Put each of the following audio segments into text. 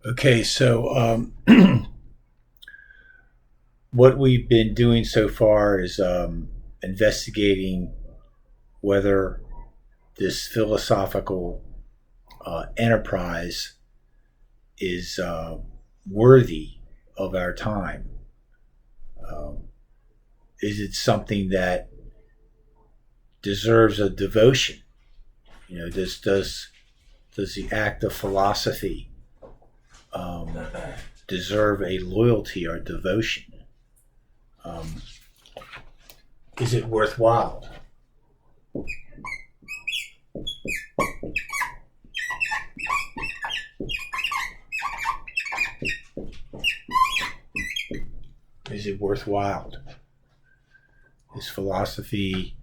Okay, so what we've been doing so far is investigating whether this philosophical enterprise is worthy of our time. Um, is it something that deserves a devotion? Does the act of philosophy um, deserve a loyalty or devotion? Um, is it worthwhile? Is it worthwhile? Is philosophy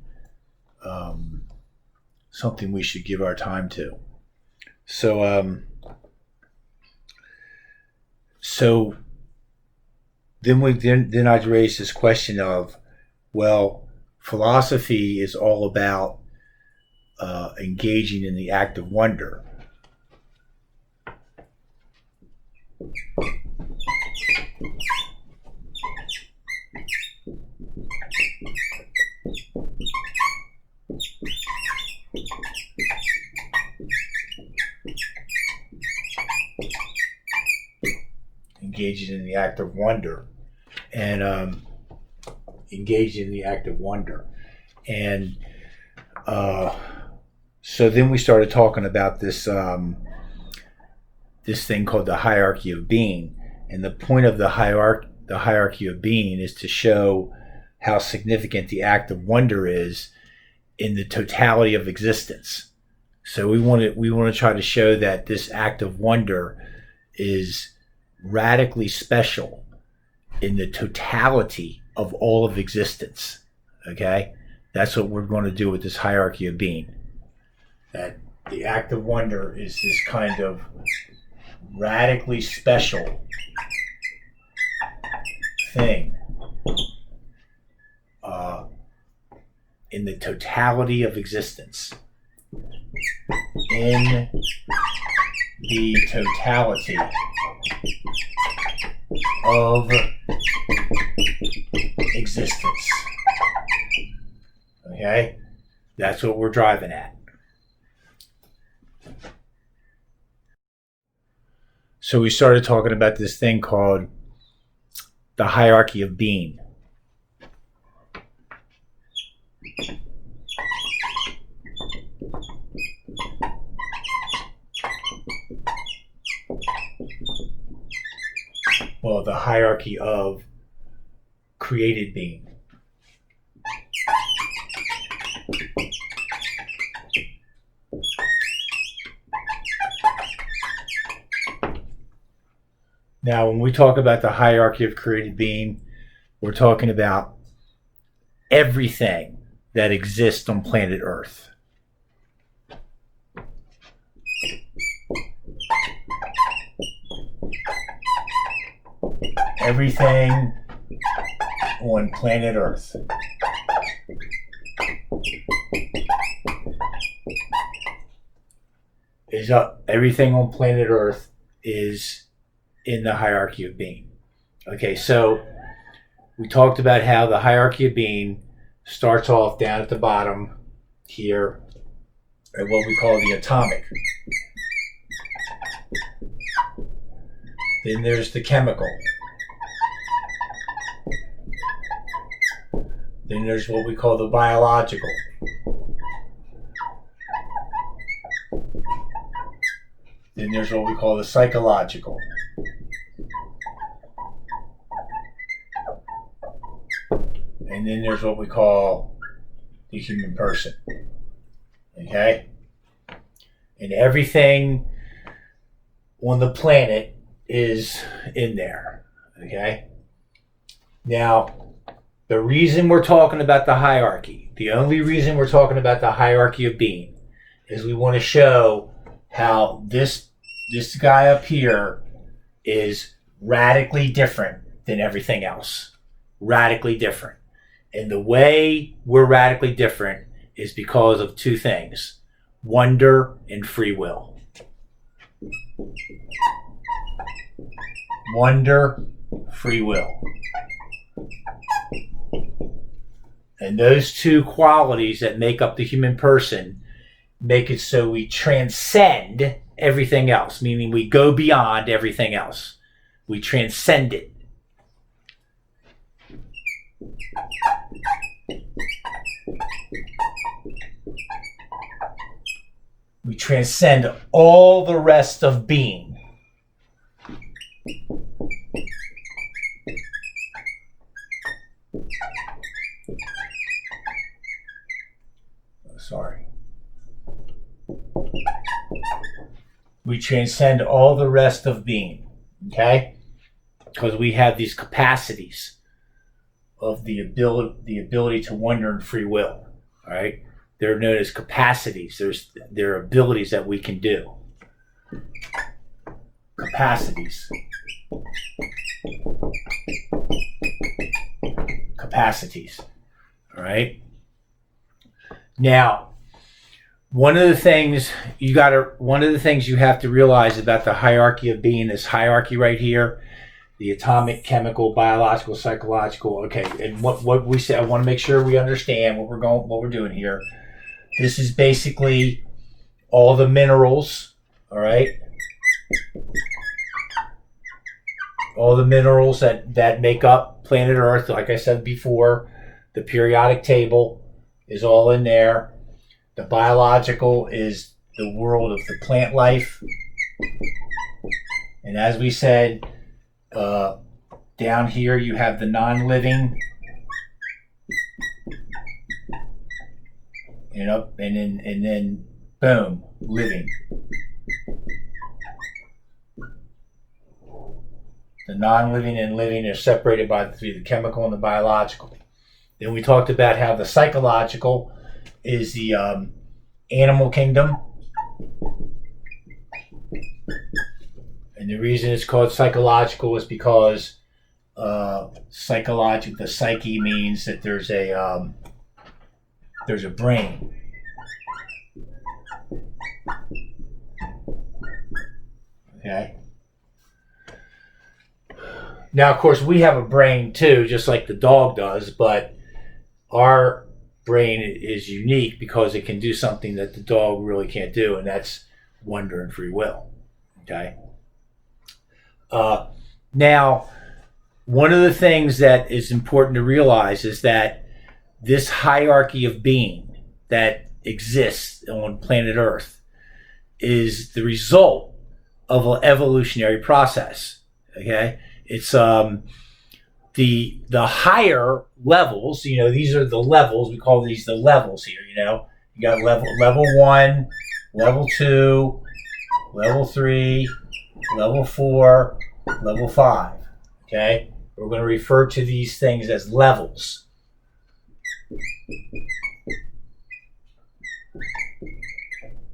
something we should give our time to? So then I'd raise this question of, well, philosophy is all about engaging in the act of wonder. Engaging in the act of wonder, and engaging in the act of wonder, and so then we started talking about this thing called the hierarchy of being, and the point of the hierarchy of being is to show how significant the act of wonder is in the totality of existence. So we want to try to show that this act of wonder is radically special in the totality of all of existence. Okay, that's what we're going to do with this hierarchy of being. That the act of wonder is this kind of radically special thing in the totality of existence. In the totality of existence. Okay? That's what we're driving at. So we started talking about this thing called the hierarchy of being. Well, the hierarchy of created being. Now, when we talk about the hierarchy of created being, we're talking about everything that exists on planet Earth. Everything on planet Earth. Everything on planet Earth is in the hierarchy of being. Okay, so we talked about how the hierarchy of being starts off down at the bottom here at what we call the atomic. Then there's the chemical. Then there's what we call the biological. Then there's what we call the psychological. And then there's what we call the human person. Okay? And everything on the planet is in there. Okay? Now, the reason we're talking about the hierarchy, the only reason we're talking about the hierarchy of being, is we want to show how this guy up here is radically different than everything else. Radically different. And the way we're radically different is because of two things: wonder and free will. wonder, free will. And those two qualities that make up the human person make it so we transcend everything else, meaning we go beyond everything else. We transcend it. We transcend all the rest of being. Sorry. We transcend all the rest of being, okay? Because we have these capacities of the ability to wonder and free will, all right? They're known as capacities. They're abilities that we can do. Capacities. Capacities, all right? Now, one of the things you have to realize about the hierarchy of being, this hierarchy right here, the atomic, chemical, biological, psychological. Okay, and what we say, I want to make sure we understand what we're doing here. This is basically all the minerals, all right? All the minerals that make up planet Earth. Like I said before, the periodic table is all in there. The biological is the world of the plant life. And as we said, down here you have the non-living. And then boom, living. The non-living and living are separated by the chemical and the biological. Then we talked about how the psychological is the animal kingdom. And the reason it's called psychological is because the psyche means that there's a brain. Okay. Now, of course, we have a brain too, just like the dog does, but our brain is unique because it can do something that the dog really can't do, and that's wonder and free will. Okay. Now, one of the things that is important to realize is that this hierarchy of being that exists on planet Earth is the result of an evolutionary process. Okay, it's the higher levels. These are the levels. We call these the levels here. You got level 1, level 2, level 3, level 4, level 5. Okay, we're going to refer to these things as levels.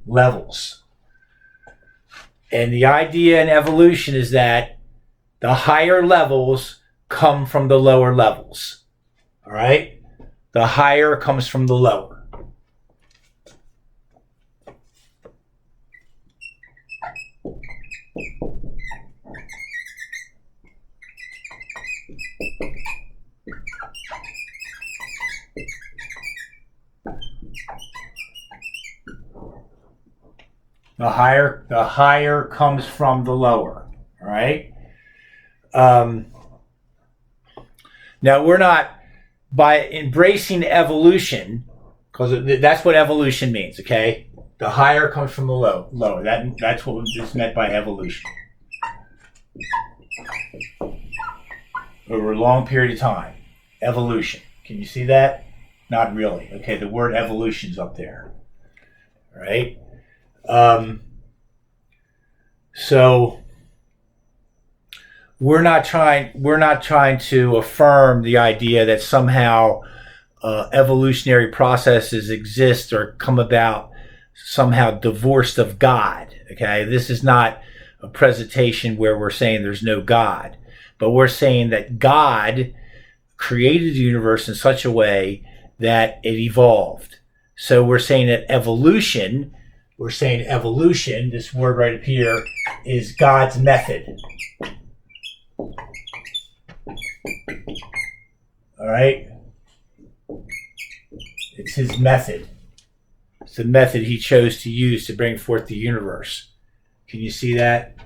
Levels. And the idea in evolution is that the higher levels come from the lower levels. All right? The higher comes from the lower. The higher comes from the lower. All right. Now we're not, by embracing evolution, because that's what evolution means. Okay. The higher comes from the lower. That's what is meant by evolution. Over a long period of time, evolution. Can you see that? Not really. Okay. The word evolution's up there. All right. So we're not trying to affirm the idea that somehow evolutionary processes exist or come about somehow divorced of God. Okay, this is not a presentation where we're saying there's no God, but we're saying that God created the universe in such a way that it evolved. So we're saying that evolution, this word right up here, is God's method. All right? It's his method. It's the method he chose to use to bring forth the universe. Can you see that?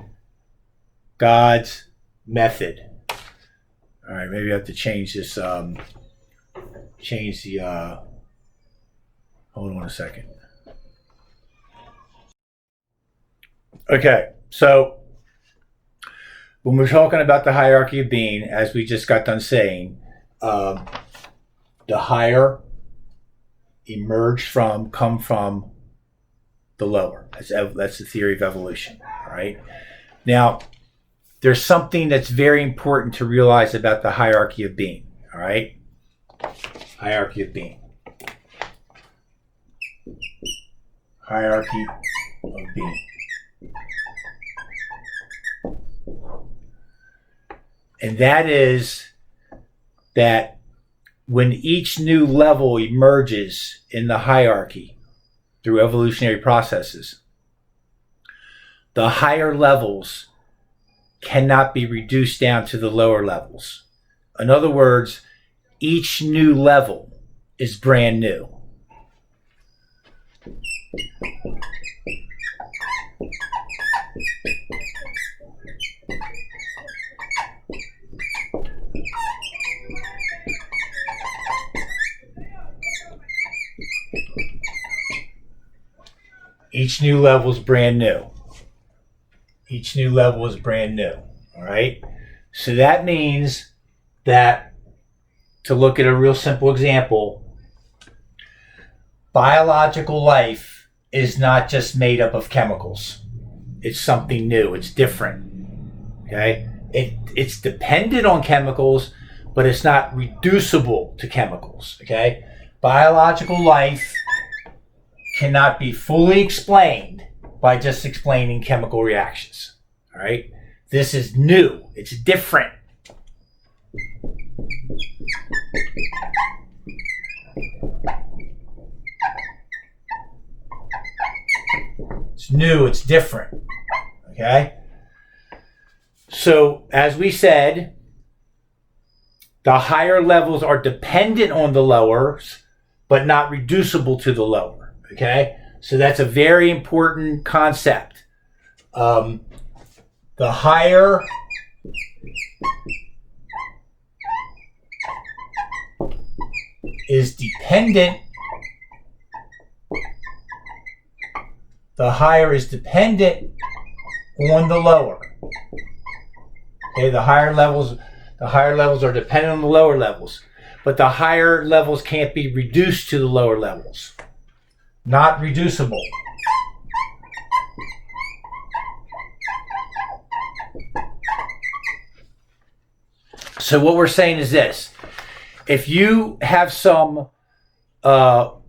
God's method. All right, maybe I have to change this. Change the. Hold on a second. Okay, so when we're talking about the hierarchy of being, as we just got done saying, the higher come from the lower. That's the theory of evolution. All right. Now, there's something that's very important to realize about the hierarchy of being. All right. Hierarchy of being. Hierarchy of being. And that is that when each new level emerges in the hierarchy through evolutionary processes, the higher levels cannot be reduced down to the lower levels. In other words, each new level is brand new. Each new level is brand new. Each new level is brand new. All right. So that means that, to look at a real simple example, biological life is not just made up of chemicals. It's something new. It's different. Okay. It's dependent on chemicals, but it's not reducible to chemicals. Okay. Biological life cannot be fully explained by just explaining chemical reactions. All right? This is new. It's different. It's new. It's different. Okay? So, as we said, the higher levels are dependent on the lowers, but not reducible to the lower. Okay, so that's a very important concept. The higher is dependent. The higher is dependent on the lower. Okay, the higher levels are dependent on the lower levels, but the higher levels can't be reduced to the lower levels. Not reducible. So what we're saying is this. If you have some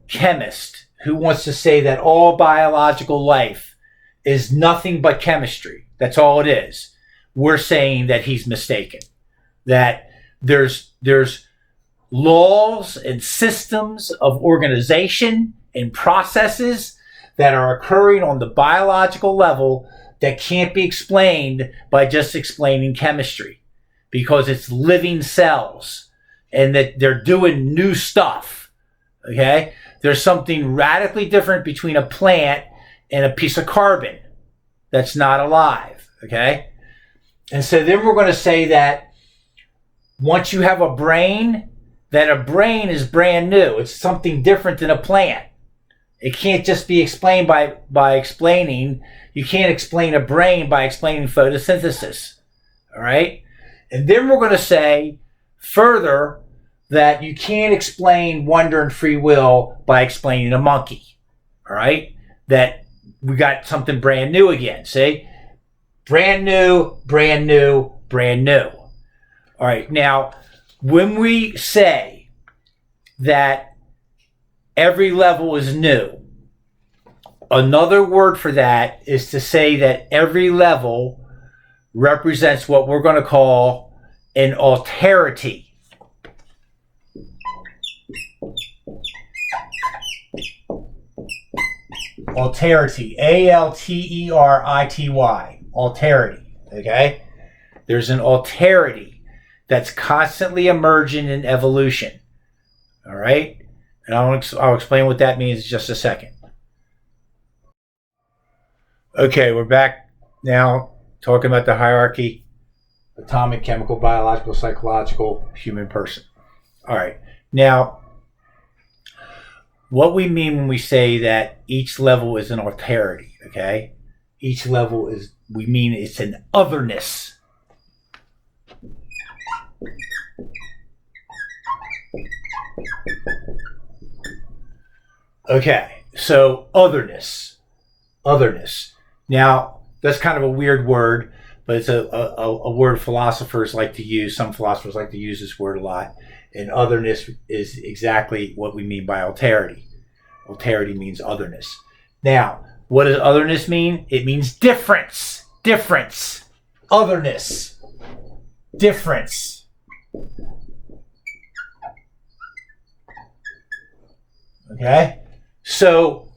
chemist who wants to say that all biological life is nothing but chemistry, that's all it is, we're saying that he's mistaken. That there's laws and systems of organization and processes that are occurring on the biological level that can't be explained by just explaining chemistry, because it's living cells and that they're doing new stuff. Okay? There's something radically different between a plant and a piece of carbon that's not alive. Okay? And so then we're going to say that once you have a brain, that a brain is brand new. It's something different than a plant. It can't just be explained by explaining. You can't explain a brain by explaining photosynthesis. All right? And then we're going to say further that you can't explain wonder and free will by explaining a monkey. All right? That we got something brand new again. See? Brand new, brand new, brand new. All right. Now, when we say that every level is new, another word for that is to say that every level represents what we're going to call an alterity. Alterity. Alterity. Alterity. Okay? There's an alterity that's constantly emerging in evolution. All right? And I'll explain what that means in just a second. Okay, we're back now talking about the hierarchy: atomic, chemical, biological, psychological, human person. All right. Now, what we mean when we say that each level is an alterity, okay? Each level is, we mean it's an otherness. Okay, so otherness. Otherness. Now, that's kind of a weird word, but it's a word philosophers like to use. Some philosophers like to use this word a lot. And otherness is exactly what we mean by alterity. Alterity means otherness. Now, what does otherness mean? It means difference. Difference. Otherness. Difference. Okay? So,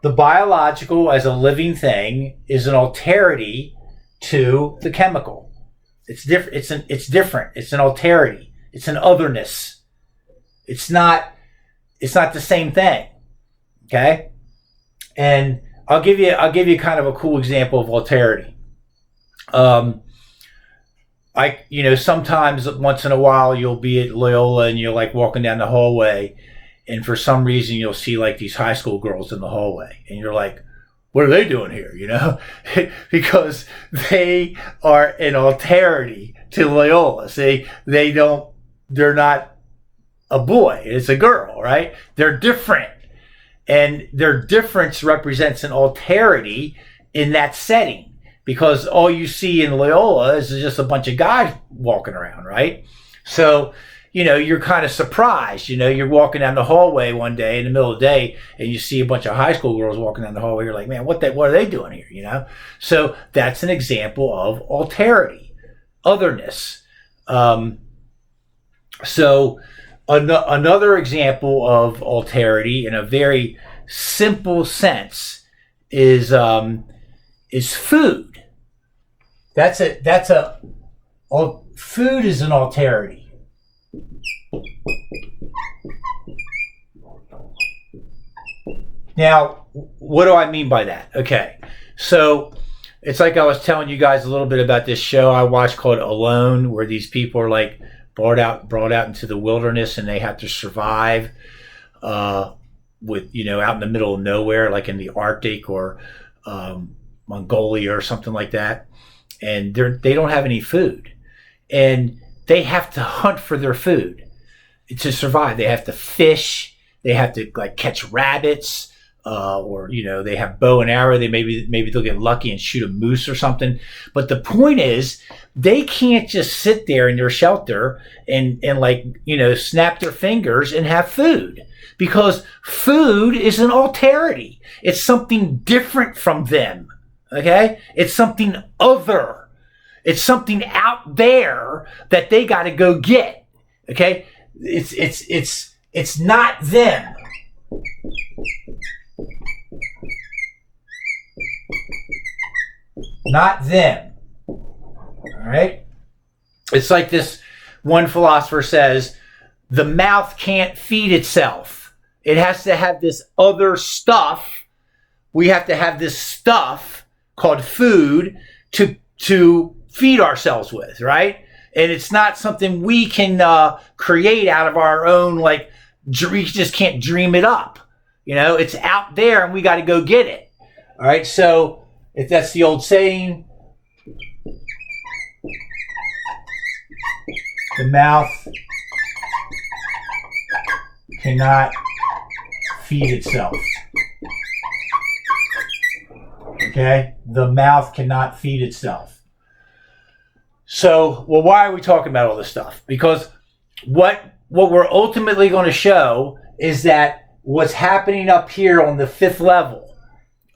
the biological as a living thing is an alterity to the chemical. It's different. It's different. It's an alterity. It's an otherness. It's not the same thing. Okay? And I'll give you kind of a cool example of alterity. Sometimes once in a while you'll be at Loyola and you're like walking down the hallway, and for some reason you'll see like these high school girls in the hallway, and you're like, what are they doing here? Because they are an alterity to Loyola. See, they're not a boy, it's a girl, right? They're different. And their difference represents an alterity in that setting, because all you see in Loyola is just a bunch of guys walking around, right? So, you're kind of surprised. You're walking down the hallway one day in the middle of the day and you see a bunch of high school girls walking down the hallway. You're like, man, what are they doing here? So that's an example of alterity, otherness. So another example of alterity in a very simple sense is food. Food is an alterity. Now, what do I mean by that? Okay, so it's like I was telling you guys a little bit about this show I watched called Alone, where these people are like brought out into the wilderness and they have to survive with out in the middle of nowhere, like in the Arctic or Mongolia or something like that, and they don't have any food, and they have to hunt for their food to survive. They have to fish. They have to catch rabbits, or they have bow and arrow. They maybe they'll get lucky and shoot a moose or something. But the point is, they can't just sit there in their shelter and snap their fingers and have food, because food is an alterity. It's something different from them. Okay, it's something other. It's something out there that they got to go get. Okay, it's not them. Not them. All right? It's like this one philosopher says, the mouth can't feed itself. It has to have this other stuff. We have to have this stuff called food to feed ourselves with, right? And it's not something we can create out of our own, we just can't dream it up. It's out there and we got to go get it. All right, so if that's the old saying, the mouth cannot feed itself. Okay, the mouth cannot feed itself. So, why are we talking about all this stuff? Because what we're ultimately going to show is that what's happening up here on the fifth level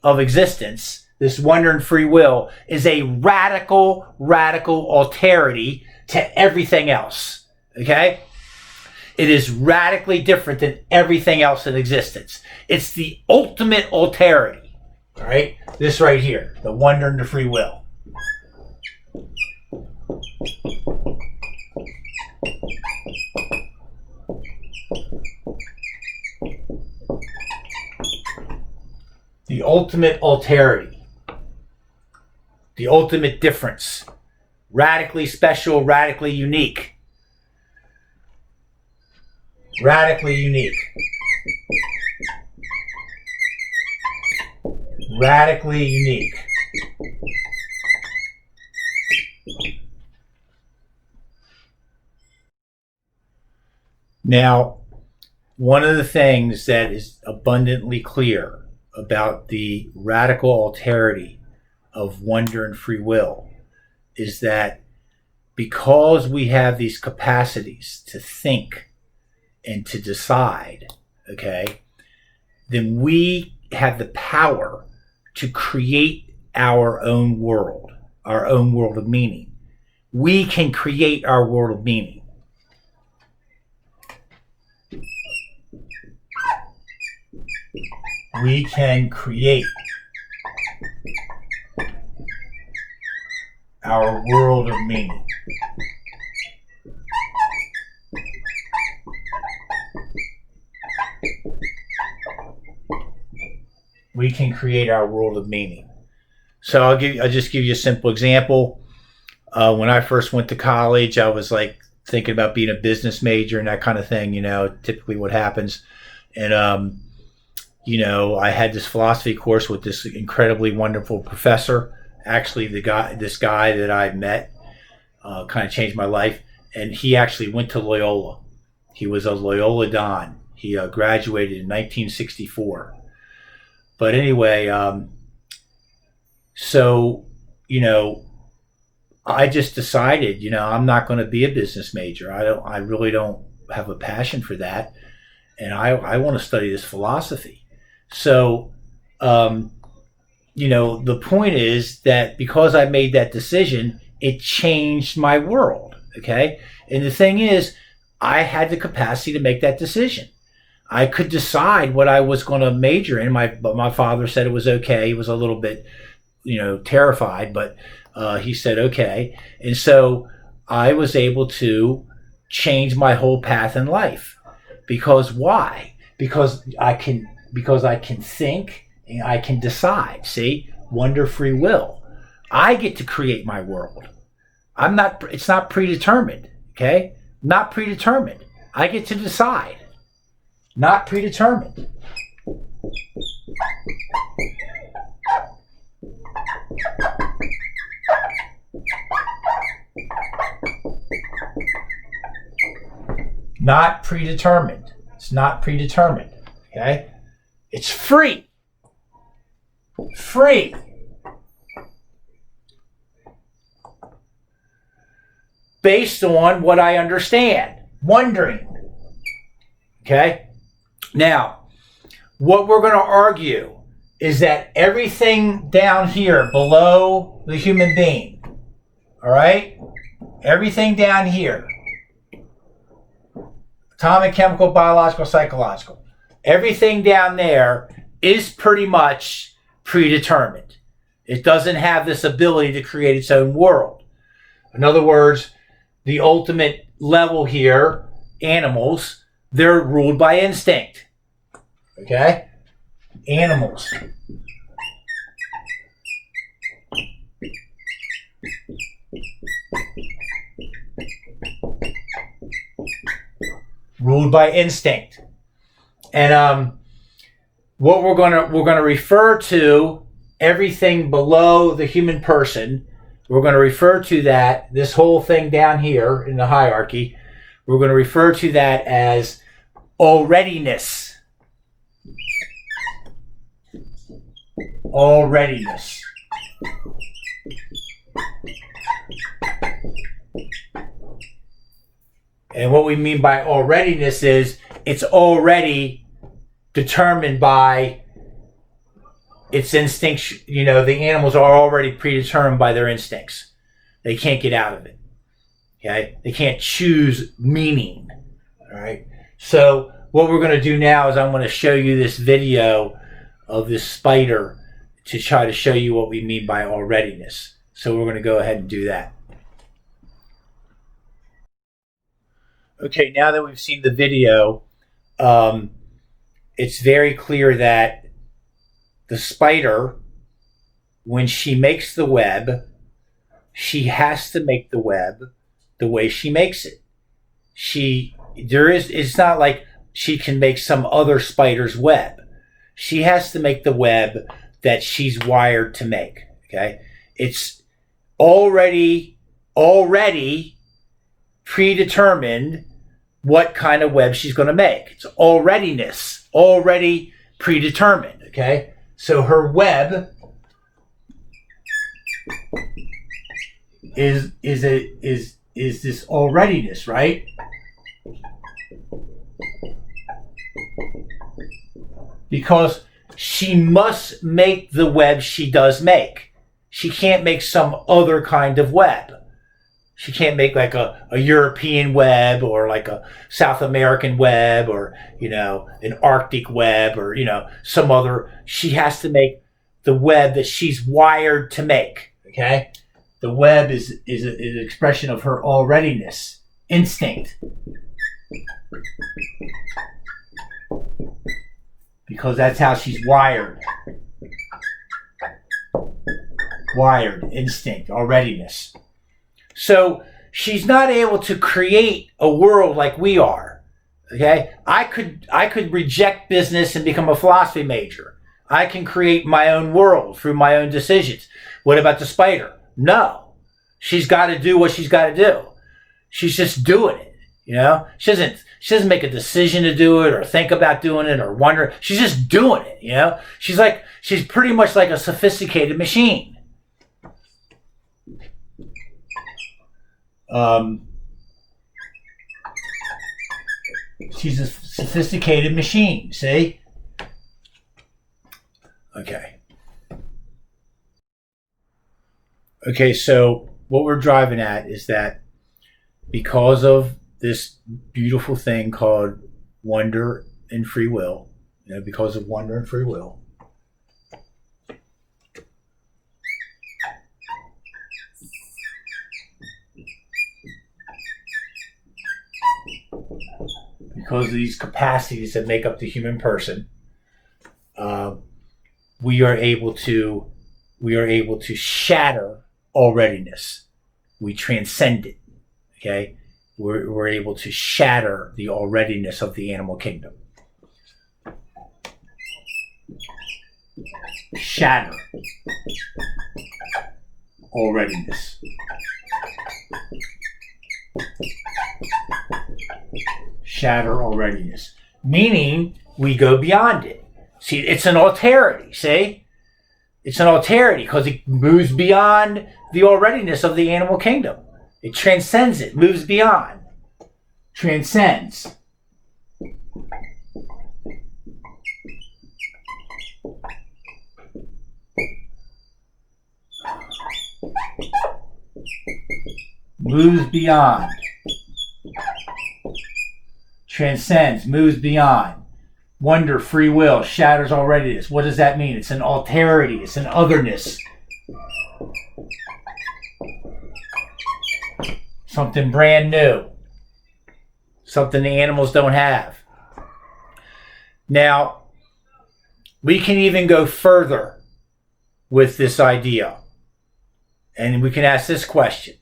of existence, this wonder and free will, is a radical alterity to everything else. Okay? It is radically different than everything else in existence. It's the ultimate alterity. All right? This right here, the wonder and the free will. ultimate alterity, the ultimate difference, radically special, radically unique. Radically unique. Radically unique. Now, one of the things that is abundantly clear about the radical alterity of wonder and free will is that because we have these capacities to think and to decide, okay, then we have the power to create our own world of meaning. We can create our world of meaning. We can create our world of meaning. We can create our world of meaning. So I'll just give you a simple example. When I first went to college, I was like thinking about being a business major and that kind of thing, typically what happens. And I had this philosophy course with this incredibly wonderful professor. Actually, this guy that I met kind of changed my life. And he actually went to Loyola. He was a Loyola Don. He graduated in 1964. But anyway, I just decided, I'm not going to be a business major. I really don't have a passion for that. And I want to study this philosophy. So, the point is that because I made that decision, it changed my world. Okay. And the thing is, I had the capacity to make that decision. I could decide what I was going to major in. But my father said it was okay. He was a little bit, terrified, but he said okay. And so I was able to change my whole path in life. Because why? Because I can think and I can decide. See, wonder, free will. I get to create my world. It's not predetermined. Okay, not predetermined. I get to decide. Not predetermined. Not predetermined. It's not predetermined. Okay? It's free. Free. Based on what I understand. Wondering. Okay? Now, what we're going to argue is that everything down here below the human being, all right? Everything down here, atomic, chemical, biological, psychological, everything down there is pretty much predetermined. It doesn't have this ability to create its own world. In other words, the ultimate level here, animals, they're ruled by instinct. Okay? Animals. Ruled by instinct. And what we're gonna refer to everything below the human person. We're going to refer to that, this whole thing down here in the hierarchy, we're going to refer to that as alreadiness. Alreadiness. And what we mean by alreadiness is it's already determined by its instincts. The animals are already predetermined by their instincts. They can't get out of it. Okay? They can't choose meaning. All right? So what we're going to do now is I'm going to show you this video of this spider to try to show you what we mean by alreadiness. So we're going to go ahead and do that. Okay, now that we've seen the video, it's very clear that the spider, when she makes the web, she has to make the web the way she makes it. It's not like she can make some other spider's web. She has to make the web that she's wired to make. Okay? It's already predetermined what kind of web she's going to make. It's already predetermined. Okay? So her web is this alreadiness, right? Because she must make the web she does make. She can't make some other kind of web. She can't make like a European web or like a South American web or, an Arctic web or, some other. She has to make the web that she's wired to make. Okay? The web is an expression of her alreadiness, instinct. Because that's how she's wired. Wired, instinct, alreadiness. So she's not able to create a world like we are. Okay? I could reject business and become a philosophy major. I can create my own world through my own decisions. What about the spider? No. She's got to do what she's got to do. She's just doing it. She doesn't make a decision to do it or think about doing it or wonder. She's just doing it. She's pretty much like a sophisticated machine. She's a sophisticated machine. See? Okay, so what we're driving at is that because of this beautiful thing called wonder and free will, because of wonder and free will, because of these capacities that make up the human person, we are able to shatter alreadiness. We transcend it. Okay, we're able to shatter the alreadiness of the animal kingdom. Shatter alreadiness. Shatter alreadiness. Meaning we go beyond it. See, it's an alterity, see? It's an alterity because it moves beyond the alreadiness of the animal kingdom. It transcends it, moves beyond. Transcends. Moves beyond. Transcends, moves beyond. Wonder, free will, shatters alreadiness. What does that mean? It's an alterity. It's an otherness. Something brand new. Something the animals don't have. Now, we can even go further with this idea. And we can ask this question.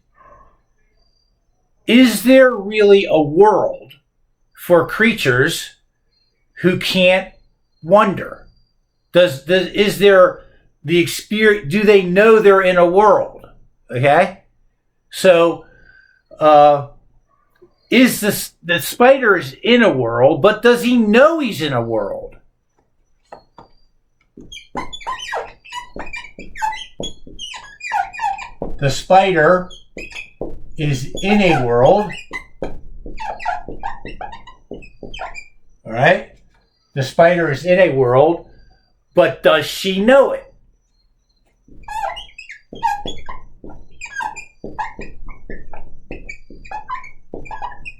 Is there really a world for creatures who can't wonder? Is there the experience? Do they know they're in a world? Okay, so is the spider is in a world, but does he know he's in a world? The spider is in a world. All right? The spider is in a world, but does she know it?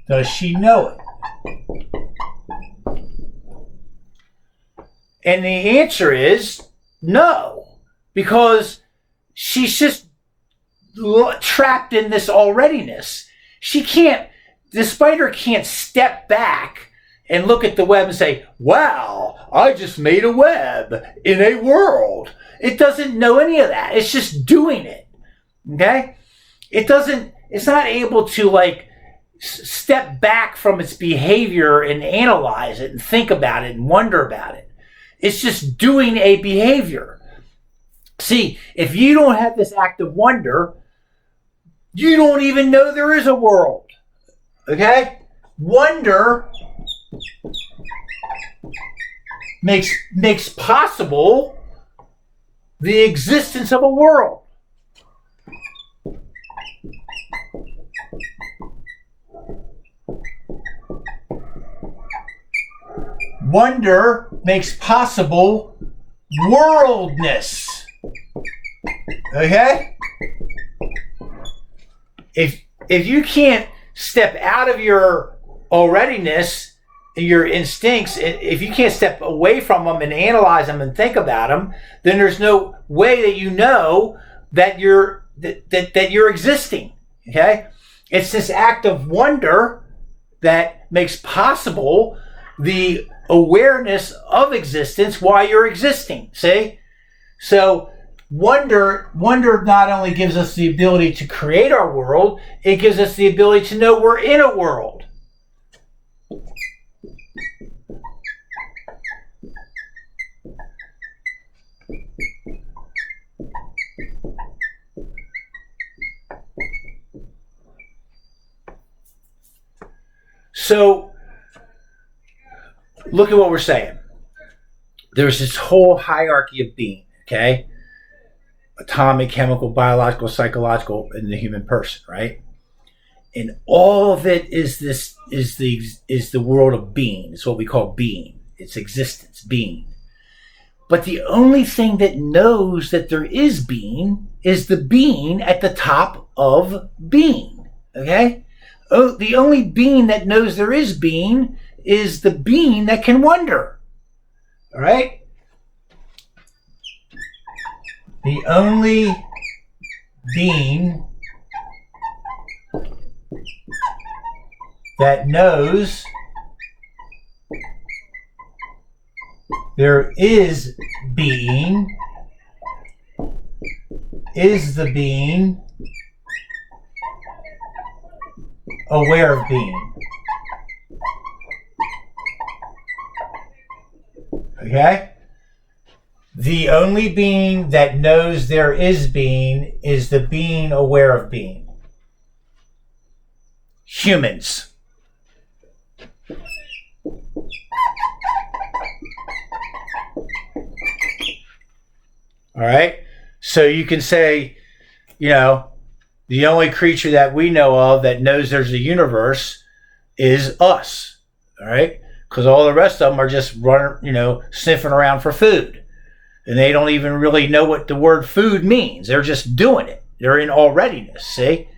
Does she know it? And the answer is no, because she's just trapped in this alreadiness. The spider can't step back and look at the web and say, wow, I just made a web in a world. It doesn't know any of that. It's just doing it. Okay? It's not able to like step back from its behavior and analyze it and think about it and wonder about it. It's just doing a behavior. See, if you don't have this act of wonder, you don't even know there is a world. Okay? Wonder makes possible the existence of a world. Wonder makes possible worldness. Okay? If you can't step out of your alreadiness, your instincts, if you can't step away from them and analyze them and think about them, then there's no way that you know that you're existing. Okay? It's this act of wonder that makes possible the awareness of existence while you're existing. See? So wonder not only gives us the ability to create our world, it gives us the ability to know we're in a world. So look at what we're saying. There's this whole hierarchy of being, okay? Atomic, chemical, biological, psychological, in the human person, right? And all of it is the world of being. It's what we call being. It's existence, being. But the only thing that knows that there is being is the being at the top of being, okay? Oh, the only being that knows there is being is the being that can wonder. All right? The only being that knows there is being is the being aware of being. Okay? The only being that knows there is being is the being aware of being. Humans. All right? So you can say, the only creature that we know of that knows there's a universe is us. All right? Because all the rest of them are just running, sniffing around for food. And they don't even really know what the word food means. They're just doing it. They're in alreadiness, see?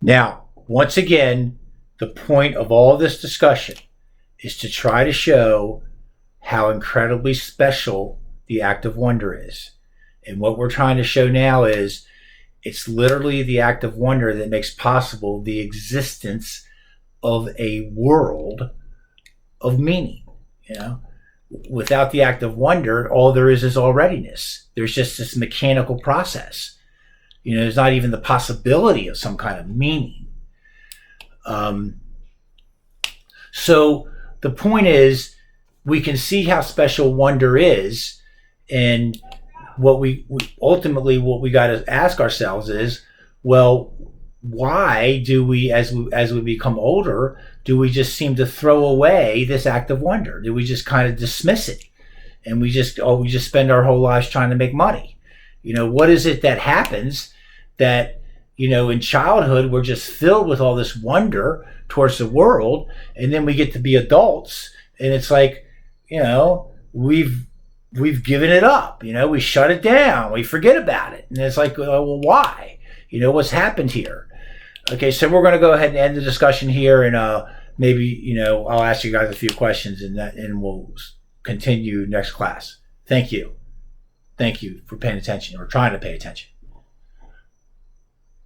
Now, once again, the point of all this discussion is to try to show how incredibly special the act of wonder is. And what we're trying to show now is it's literally the act of wonder that makes possible the existence of a world of meaning. Without the act of wonder, all there is alreadiness. There's just this mechanical process. There's not even the possibility of some kind of meaning. So the point is, we can see how special wonder is, and what we got to ask ourselves is, well, why do we, as we become older, do we just seem to throw away this act of wonder? Do we just kind of dismiss it, and we just spend our whole lives trying to make money? What is it that happens that in childhood we're just filled with all this wonder towards the world, and then we get to be adults, and it's like we've given it up. We shut it down. We forget about it, and it's like, well, why? What's happened here? Okay, so we're going to go ahead and end the discussion here, and maybe I'll ask you guys a few questions, and we'll continue next class. Thank you for paying attention, or trying to pay attention.